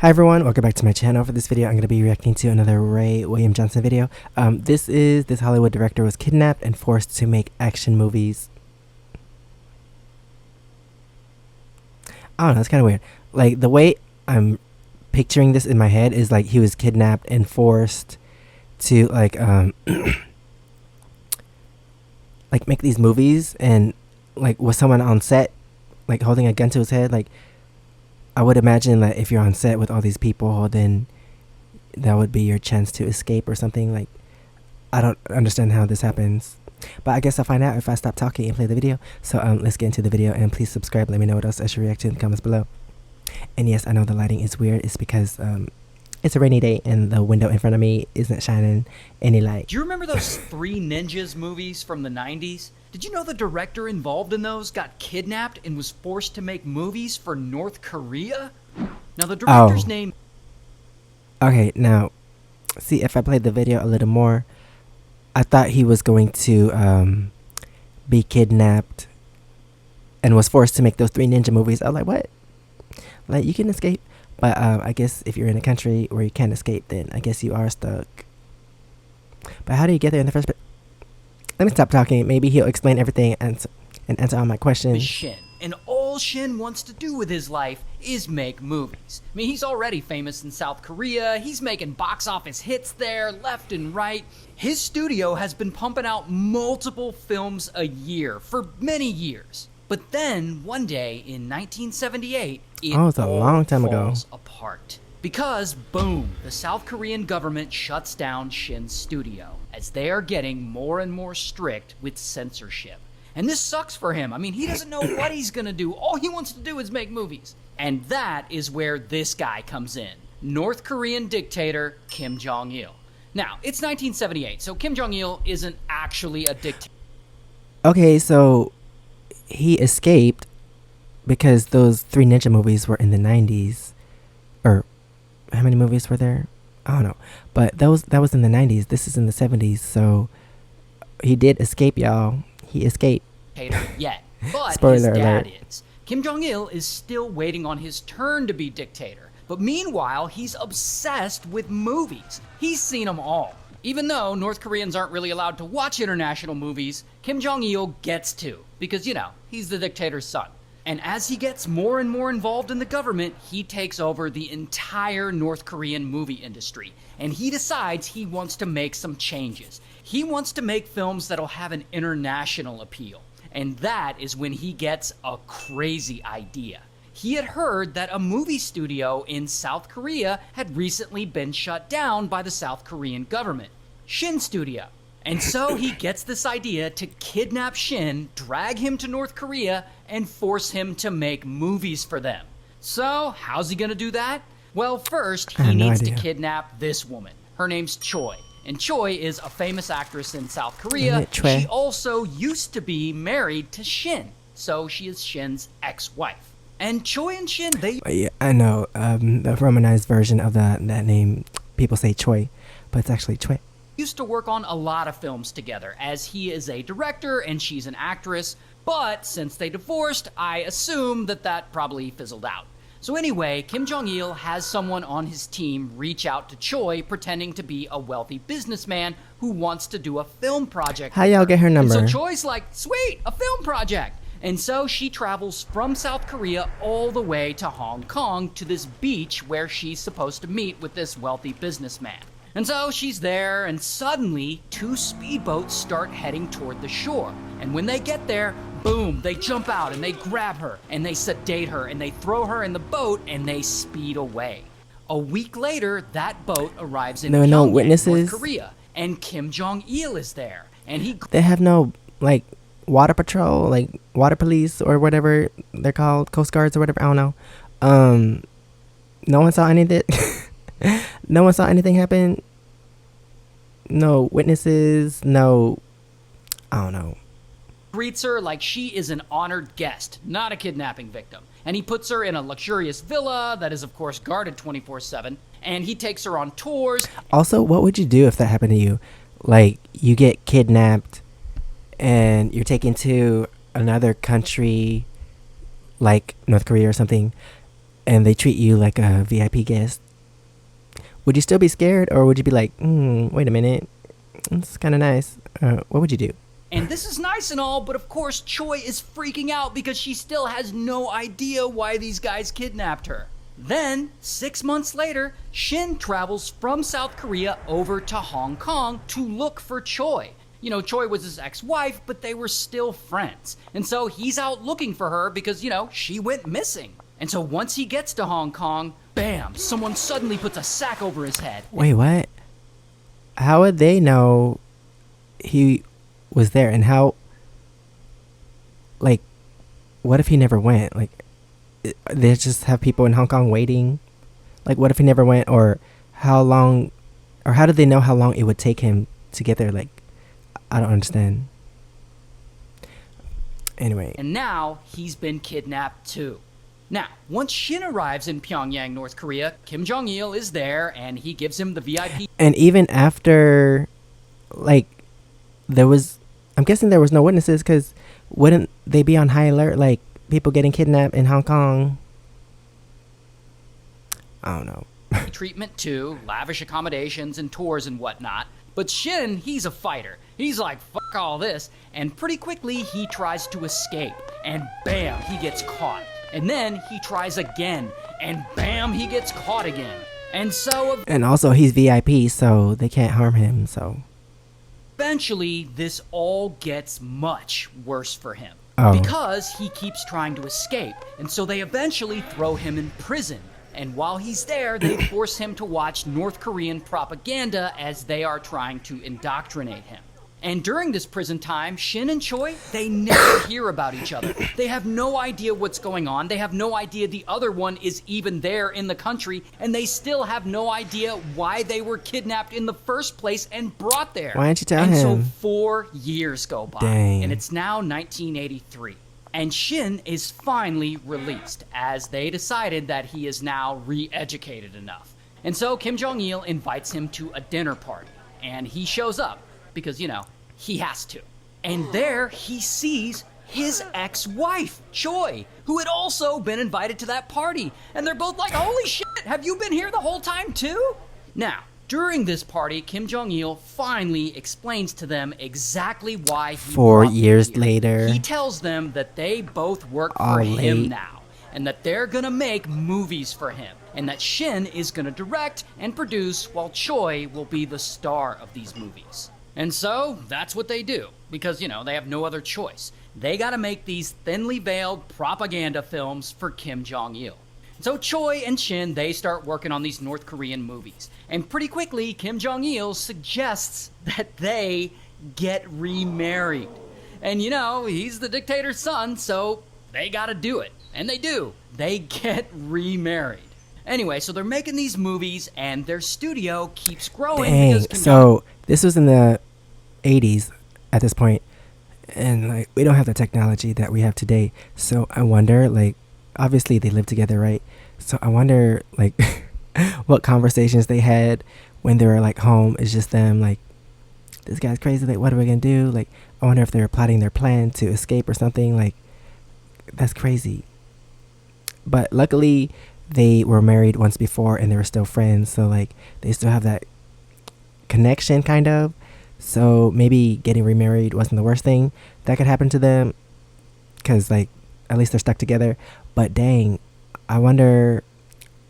Hi everyone, welcome back to my channel. For this video, I'm going to be reacting to another Ray William Johnson video. This Hollywood director was kidnapped and forced to make action movies. I don't know, it's kind of weird. Like, the way I'm picturing this in my head is like he was kidnapped and forced to like like make these movies, and like with someone on set like holding a gun to his head. Like, I would imagine that if you're on set with all these people, then that would be your chance to escape or something. Like, I don't understand how this happens, but I guess I'll find out if I stop talking and play the video. So let's get into the video, and please subscribe. Let me know what else I should react to in the comments below. And yes, I know the lighting is weird. It's because it's a rainy day and the window in front of me isn't shining any light. Do you remember those Three Ninjas movies from the 90s? Did you know the director involved in those got kidnapped and was forced to make movies for North Korea? Now the director's name... Okay, now, see, if I played the video a little more, I thought he was going to be kidnapped and was forced to make those Three Ninja movies. I was like, what? Like, you can escape. But I guess if you're in a country where you can't escape, then I guess you are stuck. But how do you get there in the first place? Let me stop talking. Maybe he'll explain everything and answer all my questions. Shin. And all Shin wants to do with his life is make movies. I mean, he's already famous in South Korea. He's making box office hits there, left and right. His studio has been pumping out multiple films a year for many years. But then, one day in 1978, it's a long time ago, falls apart. Because, boom, the South Korean government shuts down Shin's studio, as they are getting more and more strict with censorship. And this sucks for him. I mean, he doesn't know what he's gonna do. All he wants to do is make movies. And that is where this guy comes in. North Korean dictator Kim Jong-il. Now, it's 1978, so Kim Jong-il isn't actually a dictator. Okay, so he escaped because those Three Ninja movies were in the 90s. Or how many movies were there? I don't know. But that was in the 90s. This is in the 70s. So he did escape, y'all. He escaped. Yet. But Spoiler his dad alert. is. Kim Jong-il is still waiting on his turn to be dictator. But meanwhile, he's obsessed with movies. He's seen them all. Even though North Koreans aren't really allowed to watch international movies, Kim Jong-il gets to. Because, you know, he's the dictator's son. And as he gets more and more involved in the government, he takes over the entire North Korean movie industry. And he decides he wants to make some changes. He wants to make films that'll have an international appeal. And that is when he gets a crazy idea. He had heard that a movie studio in South Korea had recently been shut down by the South Korean government, Shin Studio. And so he gets this idea to kidnap Shin, drag him to North Korea, and force him to make movies for them. So, how's he gonna do that? Well, first, he needs to kidnap this woman. Her name's Choi. And Choi is a famous actress in South Korea. She also used to be married to Shin. So she is Shin's ex-wife. And Choi and Shin, yeah, I know. The romanized version of that name, people say Choi, but it's actually Choi. Used to work on a lot of films together, as he is a director and she's an actress, but since they divorced, I assume that probably fizzled out. So anyway, Kim Jong-il has someone on his team reach out to Choi pretending to be a wealthy businessman who wants to do a film project. How y'all get her number? And so Choi's like, sweet, a film project! And so she travels from South Korea all the way to Hong Kong to this beach where she's supposed to meet with this wealthy businessman. And so she's there, and suddenly, two speedboats start heading toward the shore. And when they get there, boom, they jump out and they grab her, and they sedate her, and they throw her in the boat, and they speed away. A week later, that boat arrives in Pyongyang, North Korea, and Kim Jong-il is there. And they have no, like, water patrol, like, water police, or whatever they're called, coast guards or whatever, I don't know. No one saw anything. No one saw anything happen. No witnesses. No, I don't know. Greets her like she is an honored guest, not a kidnapping victim. And he puts her in a luxurious villa that is, of course, guarded 24/7. And he takes her on tours. Also, what would you do if that happened to you? Like, you get kidnapped and you're taken to another country, like North Korea or something, and they treat you like a VIP guest, would you still be scared, or would you be like, wait a minute, it's kind of nice? What would you do? And this is nice and all, but of course Choi is freaking out because she still has no idea why these guys kidnapped her. Then, 6 months later, Shin travels from South Korea over to Hong Kong to look for Choi. You know, Choi was his ex-wife, but they were still friends. And so he's out looking for her because, she went missing. And so once he gets to Hong Kong, bam, someone suddenly puts a sack over his head. Wait, what? How would they know he was there? And how, like, what if he never went? Like, they just have people in Hong Kong waiting? Like, what if he never went? Or how long, or how did they know how long it would take him to get there? Like, I don't understand. Anyway. And now he's been kidnapped too. Now, once Shin arrives in Pyongyang, North Korea, Kim Jong-il is there and he gives him the VIP. And even after, like, I'm guessing there was no witnesses, because wouldn't they be on high alert, like people getting kidnapped in Hong Kong? I don't know. Treatment too, lavish accommodations and tours and whatnot. But Shin, he's a fighter. He's like, fuck all this. And pretty quickly, he tries to escape. And bam, he gets caught. And then he tries again. And bam, he gets caught again. And so... And also, he's VIP, so they can't harm him, so... Eventually, this all gets much worse for him. Oh. Because he keeps trying to escape. And so they eventually throw him in prison. And while he's there, they force him to watch North Korean propaganda as they are trying to indoctrinate him. And during this prison time, Shin and Choi, they never hear about each other. They have no idea what's going on. They have no idea the other one is even there in the country. And they still have no idea why they were kidnapped in the first place and brought there. Why didn't you tell him? And so 4 years go by. Dang. And it's now 1983. And Shin is finally released, as they decided that he is now re-educated enough. And so Kim Jong-il invites him to a dinner party, and he shows up, because, he has to. And there he sees his ex-wife, Choi, who had also been invited to that party. And they're both like, holy shit, have you been here the whole time too? Now, during this party, Kim Jong-il finally explains to them exactly why he 4 years here. later. He tells them that they both work All for him late. now, and that they're gonna make movies for him, and that Shin is gonna direct and produce while Choi will be the star of these movies. And so, that's what they do, because, they have no other choice. They gotta make these thinly veiled propaganda films for Kim Jong-il. So Choi and Shin, they start working on these North Korean movies. And pretty quickly, Kim Jong-il suggests that they get remarried. And he's the dictator's son, so they gotta do it. And they do. They get remarried. Anyway, so they're making these movies, and their studio keeps growing. Dang. Because Kim So this was in the 80s at this point, and like we don't have the technology that we have today. So I wonder, like, obviously they live together, right? So I wonder, like, what conversations they had when they were like home. It's just them, like, this guy's crazy. Like, what are we gonna do? Like, I wonder if they were plotting their plan to escape or something. Like, that's crazy. But luckily, they were married once before and they were still friends. So like, they still have that connection, kind of. So maybe getting remarried wasn't the worst thing that could happen to them, because like, at least they're stuck together. But dang, I wonder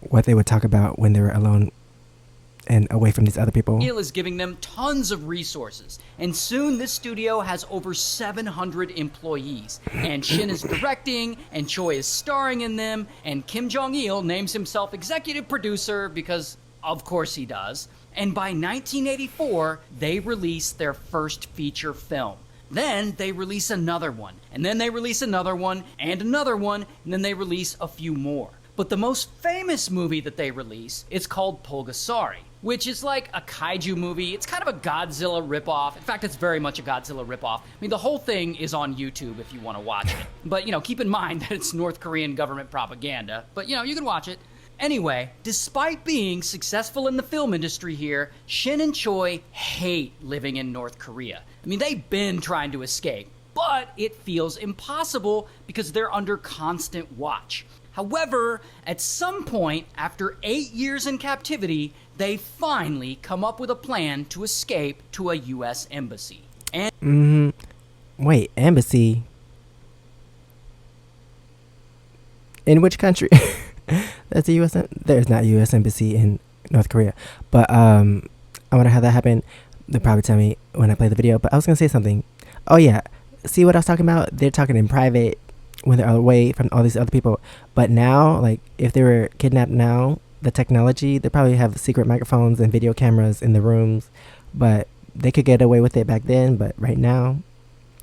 what they would talk about when they were alone and away from these other people. Neil is giving them tons of resources, and soon this studio has over 700 employees. And Shin is directing, and Choi is starring in them, and Kim Jong-il names himself executive producer because, of course, he does. And by 1984, they release their first feature film. Then they release another one, and then they release another one, and another one, and then they release a few more. But the most famous movie that they release is called Pulgasari, which is like a kaiju movie. It's kind of a Godzilla ripoff. In fact, it's very much a Godzilla ripoff. I mean, the whole thing is on YouTube if you want to watch it. But, keep in mind that it's North Korean government propaganda. But, you can watch it. Anyway, despite being successful in the film industry here, Shin and Choi hate living in North Korea. I mean, they've been trying to escape, but it feels impossible because they're under constant watch. However, at some point, after 8 years in captivity, they finally come up with a plan to escape to a U.S. embassy. And Wait, embassy? In which country? That's a U.S. There's not a U.S. embassy in North Korea. But I wonder how that happened. They'll probably tell me when I play the video. But I was going to say something. Oh, yeah. See what I was talking about? They're talking in private when they're away from all these other people. But now, like, if they were kidnapped now, the technology, they probably have secret microphones and video cameras in the rooms. But they could get away with it back then. But right now,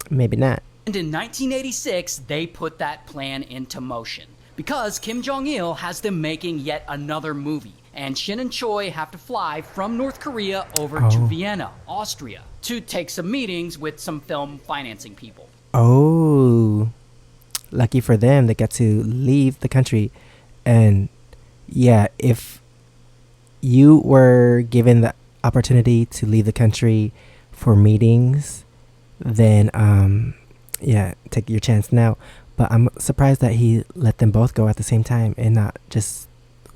maybe not. in 1986, they put that plan into motion. Because Kim Jong-il has them making yet another movie. And Shin and Choi have to fly from North Korea over to Vienna, Austria, to take some meetings with some film financing people. Oh, lucky for them, they get to leave the country. And yeah, if you were given the opportunity to leave the country for meetings, then yeah, take your chance now. But I'm surprised that he let them both go at the same time and not just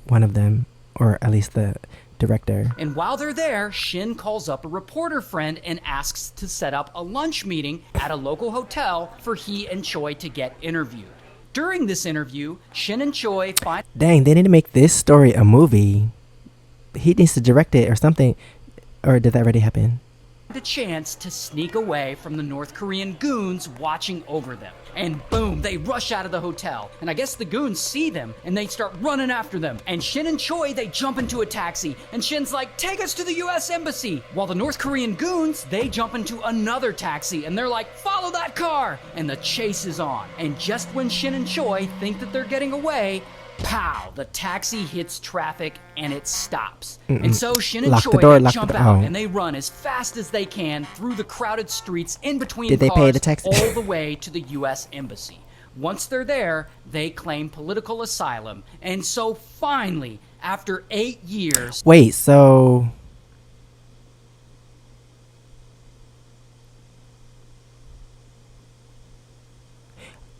one of them, or at least the director. And while they're there, Shin calls up a reporter friend and asks to set up a lunch meeting at a local hotel for he and Choi to get interviewed. During this interview, Shin and Choi find... Dang, they need to make this story a movie. He needs to direct it or something. Or did that already happen? ...a chance to sneak away from the North Korean goons watching over them. And boom, they rush out of the hotel. And I guess the goons see them and they start running after them. And Shin and Choi, they jump into a taxi. And Shin's like, take us to the US Embassy. While the North Korean goons, they jump into another taxi and they're like, follow that car. And the chase is on. And just when Shin and Choi think that they're getting away, pow, the taxi hits traffic and it stops. And so Shin and Choi jump out and they run as fast as they can through the crowded streets in between Did they cars pay the taxi? all the way to the US Embassy. Once they're there, they claim political asylum. And so finally, after 8 years... Wait, so...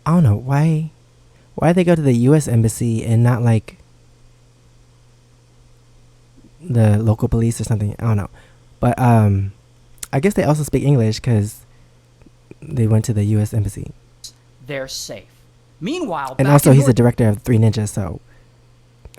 I don't know, why they go to the U.S. Embassy and not, like, the local police or something? I don't know. But, I guess they also speak English because they went to the U.S. Embassy. They're safe. Meanwhile, and also he's the director of Three Ninjas, so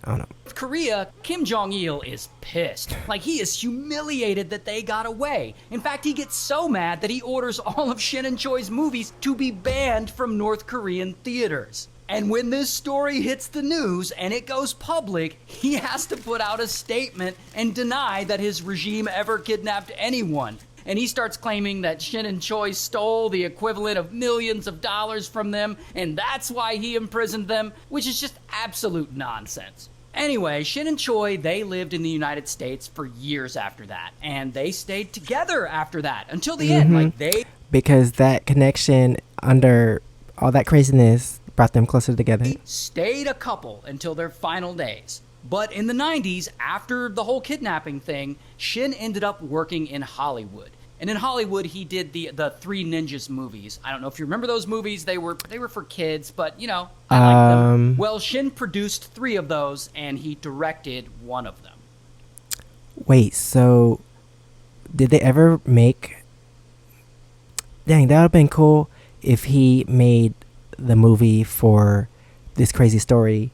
I don't know. North Korea, Kim Jong-il is pissed. Like, he is humiliated that they got away. In fact, he gets so mad that he orders all of Shin and Choi's movies to be banned from North Korean theaters. And when this story hits the news and it goes public, he has to put out a statement and deny that his regime ever kidnapped anyone. And he starts claiming that Shin and Choi stole the equivalent of millions of dollars from them, and that's why he imprisoned them, which is just absolute nonsense. Anyway, Shin and Choi, they lived in the United States for years after that, and they stayed together after that until the end. Like, they... Because that connection under all that craziness brought them closer together. They stayed a couple until their final days. But in the 90s, after the whole kidnapping thing, Shin ended up working in Hollywood. And in Hollywood, he did the Three Ninjas movies. I don't know if you remember those movies. They were for kids, but, you know, I liked them. Well, Shin produced 3 of those, and he directed one of them. Wait, so did they ever make... Dang, that would have been cool if he made the movie for this crazy story,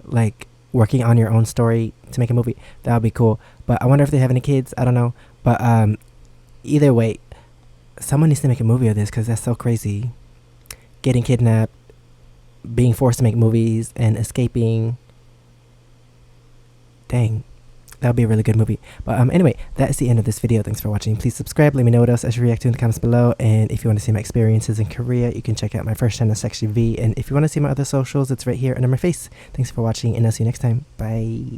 like working on your own story to make a movie. That would be cool. But I wonder if they have any kids. I don't know. But either way, someone needs to make a movie of this because that's so crazy. Getting kidnapped, being forced to make movies, and escaping. Dang. That would be a really good movie. But anyway, that is the end of this video. Thanks for watching. Please subscribe. Let me know what else I should react to in the comments below. And if you want to see my experiences in Korea, you can check out my first channel, SEKSHI. And if you want to see my other socials, it's right here under my face. Thanks for watching, and I'll see you next time. Bye.